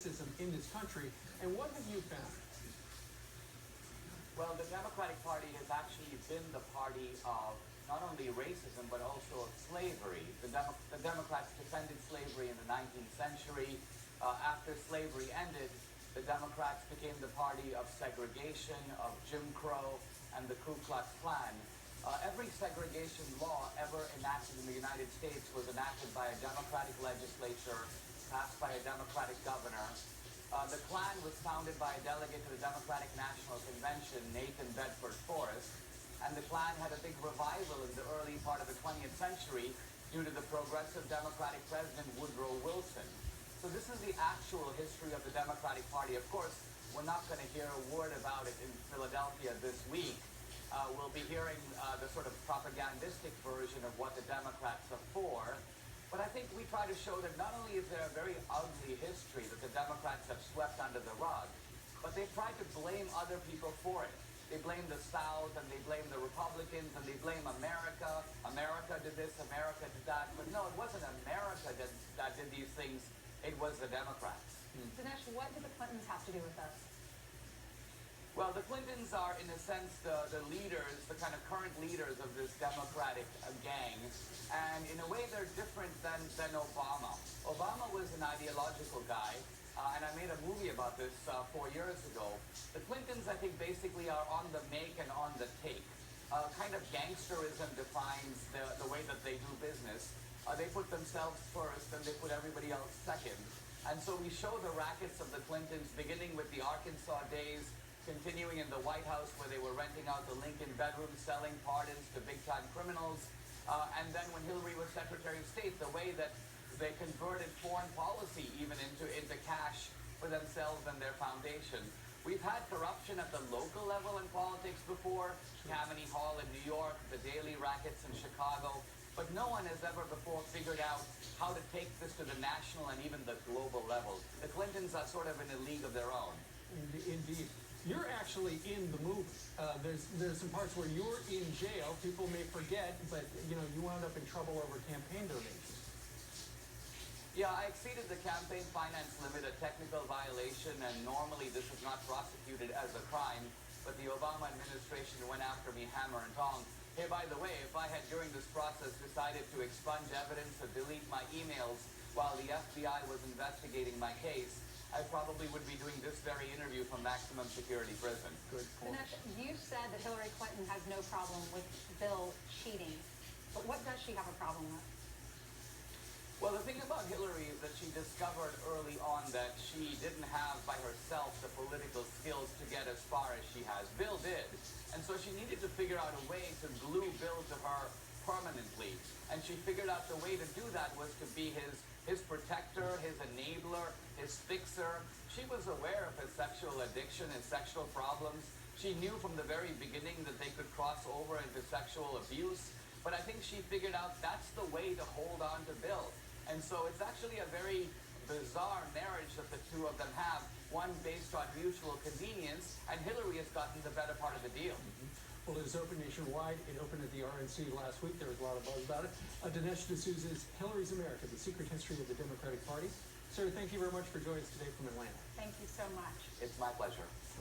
racism in this country. And what have you found? Well, the Democratic Party has actually been the party of not only racism, but also of slavery. The Democrats defended slavery in the 19th century. After slavery ended, the Democrats became the party of segregation, of Jim Crow, and the Ku Klux Klan. Every segregation law ever enacted in the United States was enacted by a Democratic legislature, passed by a Democratic governor. The Klan was founded by a delegate to the Democratic National Convention, Nathan Bedford Forrest, and the Klan had a big revival in the early part of the 20th century due to the progressive Democratic President Woodrow Wilson. So this is the actual history of the Democratic Party. Of course, we're not going to hear a word about it in Philadelphia this week. We'll be hearing the sort of propagandistic version of what the Democrats are for. But I think we try to show that not only is there a very ugly history that the Democrats have swept under the rug, but they try to blame other people for it. They blame the South, and they blame the Republicans, and they blame America. America did this, America did that. But no, it wasn't America that did these things. It was the Democrats. Dinesh, what do the Clintons have to do with this? Well, the Clintons are, in a sense, the leaders, the kind of current leaders of this Democratic gang. And in a way, they're different than Obama. Obama was an ideological guy, and I made a movie about this 4 years ago. The Clintons, I think, basically are on the make and on the take. Kind of gangsterism defines the way that they do business. They put themselves first, and they put everybody else second. And so we show the rackets of the Clintons, beginning with the Arkansas days, continuing in the White House where they were renting out the Lincoln bedroom, selling pardons to big-time criminals. And then when Hillary was Secretary of State, the way that they converted foreign policy even into cash for themselves and their foundation. We've had corruption at the local level in politics before, Tammany Hall in New York, the Daily rackets in Chicago, but no one has ever before figured out how to take this to the national and even the global level. The Clintons are sort of in a league of their own. Indeed. You're actually in the movie. There's some parts where you're in jail. People may forget, but you wound up in trouble over campaign donations. Yeah, I exceeded the campaign finance limit, a technical violation, and normally this is not prosecuted as a crime, but the Obama administration went after me hammer and tong. Hey, by the way, if I had during this process decided to expunge evidence or delete my emails while the FBI was investigating my case, I probably would be doing this very interview from maximum security prison. Good point. Dinesh, you said that Hillary Clinton has no problem with Bill cheating, but what does she have a problem with? Well, the thing about Hillary is that she discovered early on that she didn't have by herself the political skills to get as far as she has. Bill did. And so she needed to figure out a way to glue Bill to her permanently. And she figured out the way to do that was to be his protector, his enabler, his fixer. She was aware of his sexual addiction and sexual problems. She knew from the very beginning that they could cross over into sexual abuse. But I think she figured out that's the way to hold on to Bill. And so it's actually a very bizarre marriage that the two of them have, one based on mutual convenience, and Hillary has gotten the better part of the deal. Well, it is open nationwide. It opened at the RNC last week. There was a lot of buzz about it. Dinesh D'Souza's Hillary's America, The Secret History of the Democratic Party. Sir, thank you very much for joining us today from Atlanta. Thank you so much. It's my pleasure.